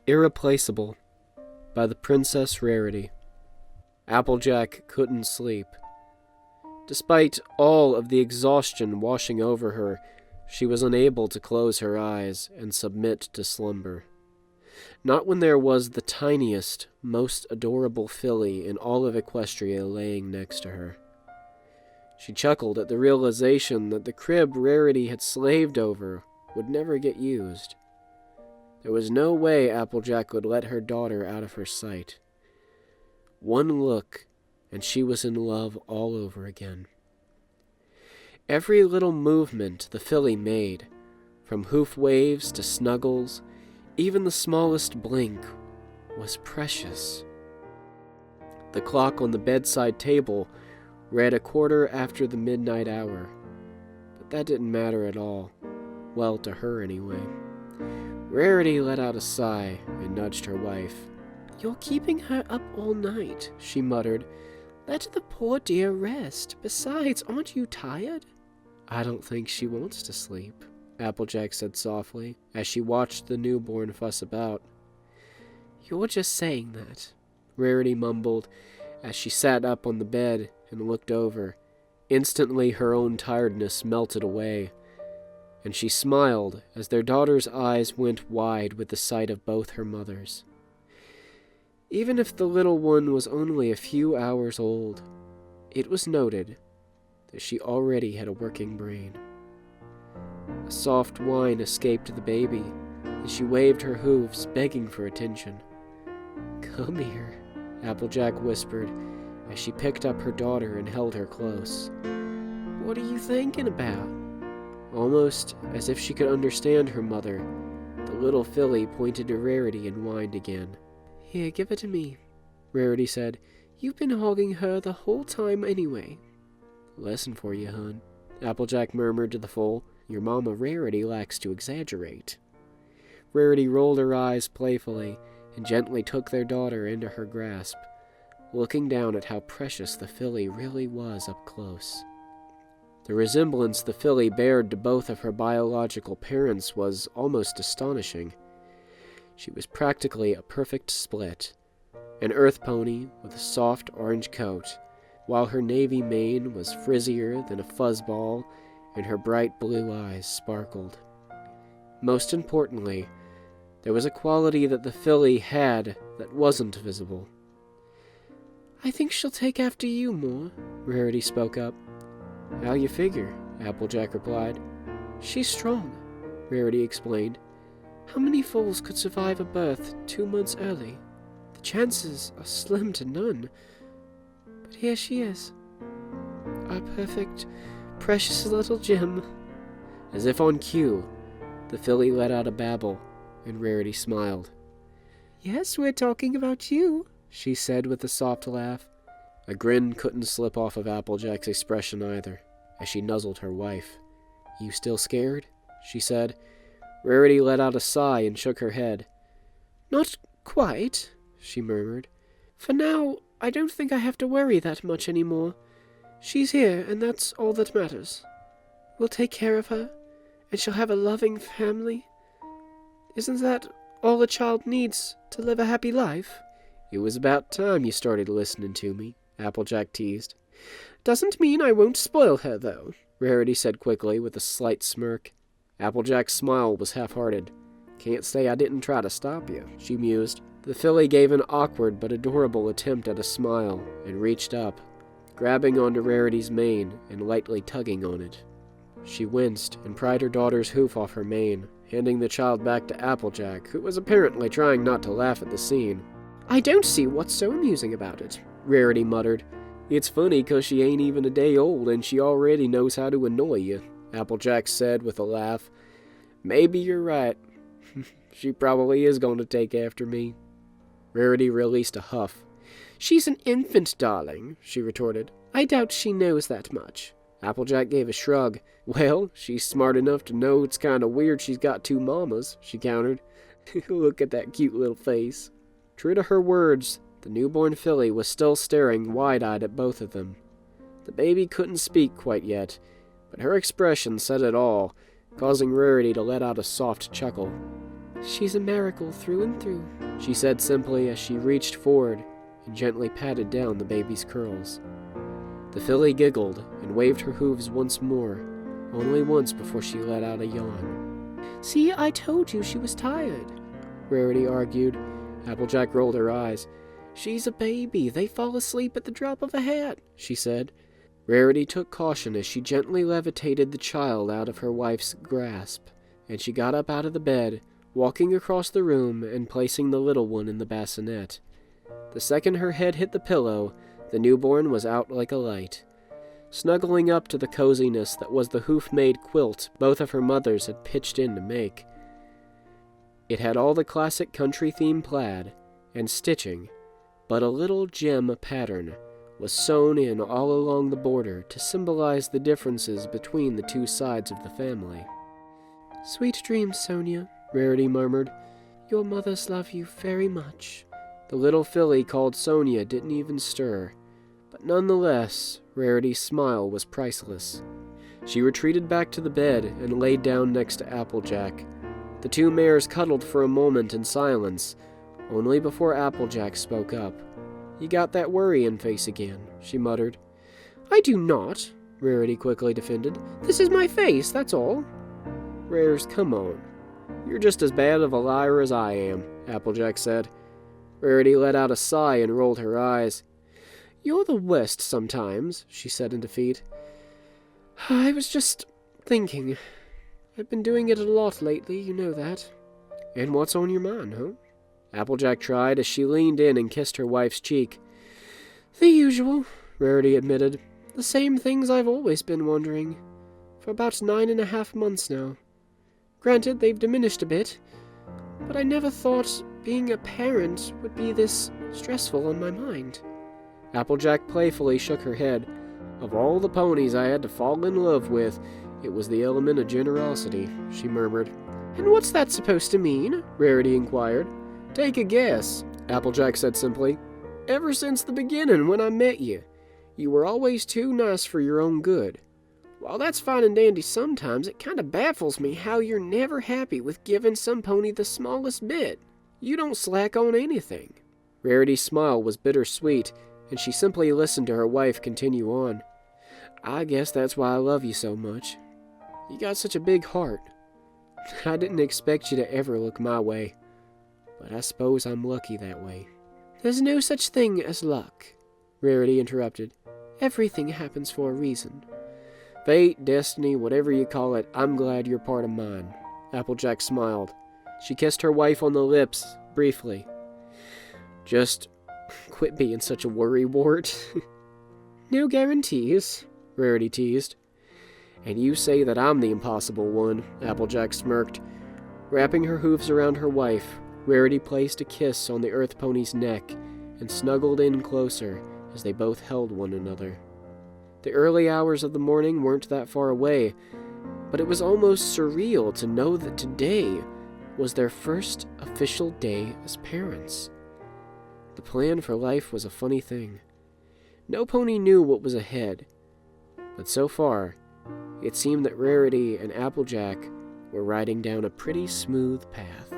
Irreplaceable by the Princess Rarity. Applejack couldn't sleep. Despite all of the exhaustion washing over her, she was unable to close her eyes and submit to slumber. Not when there was the tiniest, most adorable filly in all of Equestria laying next to her. She chuckled at the realization that the crib Rarity had slaved over would never get used. There was no way Applejack would let her daughter out of her sight. One look, and she was in love all over again. Every little movement the filly made, from hoof waves to snuggles, even the smallest blink, was precious. The clock on the bedside table read 1/4 the midnight hour, but that didn't matter at all. Well, to her anyway. Rarity let out a sigh and nudged her wife. "You're keeping her up all night," she muttered. "Let the poor dear rest. Besides, aren't you tired?" "I don't think she wants to sleep," Applejack said softly, as she watched the newborn fuss about. "You're just saying that," Rarity mumbled, as she sat up on the bed and looked over. Instantly her own tiredness melted away, and she smiled as their daughter's eyes went wide with the sight of both her mothers. Even if the little one was only a few hours old, it was noted that she already had a working brain. A soft whine escaped the baby as she waved her hooves, begging for attention. "Come here," Applejack whispered as she picked up her daughter and held her close. "What are you thinking about?" Almost as if she could understand her mother, the little filly pointed to Rarity and whined again. "Here, give it to me," Rarity said. "You've been hogging her the whole time anyway." "Lesson for you, hon," Applejack murmured to the foal. "Your mama Rarity likes to exaggerate." Rarity rolled her eyes playfully and gently took their daughter into her grasp, looking down at how precious the filly really was up close. The resemblance the filly bared to both of her biological parents was almost astonishing. She was practically a perfect split, an earth pony with a soft orange coat, while her navy mane was frizzier than a fuzzball and her bright blue eyes sparkled. Most importantly, there was a quality that the filly had that wasn't visible. "I think she'll take after you more," Rarity spoke up. "How you figure?" Applejack replied. "She's strong," Rarity explained. "How many foals could survive a birth 2 months early? The chances are slim to none. But here she is. Our perfect, precious little gem." As if on cue, the filly let out a babble, and Rarity smiled. "Yes, we're talking about you," she said with a soft laugh. A grin couldn't slip off of Applejack's expression either, as she nuzzled her wife. "You still scared?" she said. Rarity let out a sigh and shook her head. "Not quite," she murmured. "For now, I don't think I have to worry that much anymore. She's here, and that's all that matters. We'll take care of her, and she'll have a loving family. Isn't that all a child needs to live a happy life?" "It was about time you started listening to me," Applejack teased. "Doesn't mean I won't spoil her, though," Rarity said quickly with a slight smirk. Applejack's smile was half-hearted. "Can't say I didn't try to stop you," she mused. The filly gave an awkward but adorable attempt at a smile and reached up, grabbing onto Rarity's mane and lightly tugging on it. She winced and pried her daughter's hoof off her mane, handing the child back to Applejack, who was apparently trying not to laugh at the scene. "I don't see what's so amusing about it," Rarity muttered. "It's funny 'cause she ain't even a day old and she already knows how to annoy you," Applejack said with a laugh. "Maybe you're right. She probably is going to take after me." Rarity released a huff. "She's an infant, darling," she retorted. "I doubt she knows that much." Applejack gave a shrug. "Well, she's smart enough to know it's kind of weird she's got 2 mamas," she countered. "Look at that cute little face." True to her words, the newborn filly was still staring wide-eyed at both of them. The baby couldn't speak quite yet, but her expression said it all, causing Rarity to let out a soft chuckle. "She's a miracle through and through," she said simply as she reached forward and gently patted down the baby's curls. The filly giggled and waved her hooves once more, only once before she let out a yawn. "See, I told you she was tired," Rarity argued. Applejack rolled her eyes. "She's a baby. They fall asleep at the drop of a hat," she said. Rarity took caution as she gently levitated the child out of her wife's grasp, and she got up out of the bed, walking across the room and placing the little one in the bassinet. The second her head hit the pillow, the newborn was out like a light. Snuggling up to the coziness that was the hoof-made quilt both of her mothers had pitched in to make. It had all the classic country-theme plaid and stitching, but a little gem pattern was sewn in all along the border to symbolize the differences between the two sides of the family. "Sweet dreams, Sonia," Rarity murmured. "Your mothers love you very much." The little filly called Sonia didn't even stir, but nonetheless, Rarity's smile was priceless. She retreated back to the bed and laid down next to Applejack. The two mares cuddled for a moment in silence, only before Applejack spoke up. "You got that worrying face again," she muttered. "I do not," Rarity quickly defended. "This is my face, that's all." "Rares, come on. You're just as bad of a liar as I am," Applejack said. Rarity let out a sigh and rolled her eyes. "You're the worst sometimes," she said in defeat. "I was just thinking. I've been doing it a lot lately, you know that." "And what's on your mind, huh?" Applejack tried as she leaned in and kissed her wife's cheek. "The usual," Rarity admitted. "The same things I've always been wondering. For about 9.5 months now. Granted, they've diminished a bit, but I never thought being a parent would be this stressful on my mind." Applejack playfully shook her head. "Of all the ponies I had to fall in love with, it was the element of generosity," she murmured. "And what's that supposed to mean?" Rarity inquired. "Take a guess," Applejack said simply. "Ever since the beginning when I met you, you were always too nice for your own good. While that's fine and dandy sometimes, it kind of baffles me how you're never happy with giving some pony the smallest bit. You don't slack on anything." Rarity's smile was bittersweet, and she simply listened to her wife continue on. "I guess that's why I love you so much. You got such a big heart. I didn't expect you to ever look my way, but I suppose I'm lucky that way." "There's no such thing as luck," Rarity interrupted. "Everything happens for a reason." "Fate, destiny, whatever you call it, I'm glad you're part of mine." Applejack smiled. She kissed her wife on the lips, briefly. "Just quit being such a worrywart." "No guarantees," Rarity teased. "And you say that I'm the impossible one," Applejack smirked. Wrapping her hooves around her wife, Rarity placed a kiss on the earth pony's neck and snuggled in closer as they both held one another. The early hours of the morning weren't that far away, but it was almost surreal to know that today was their first official day as parents. The plan for life was a funny thing. No pony knew what was ahead, but so far, it seemed that Rarity and Applejack were riding down a pretty smooth path.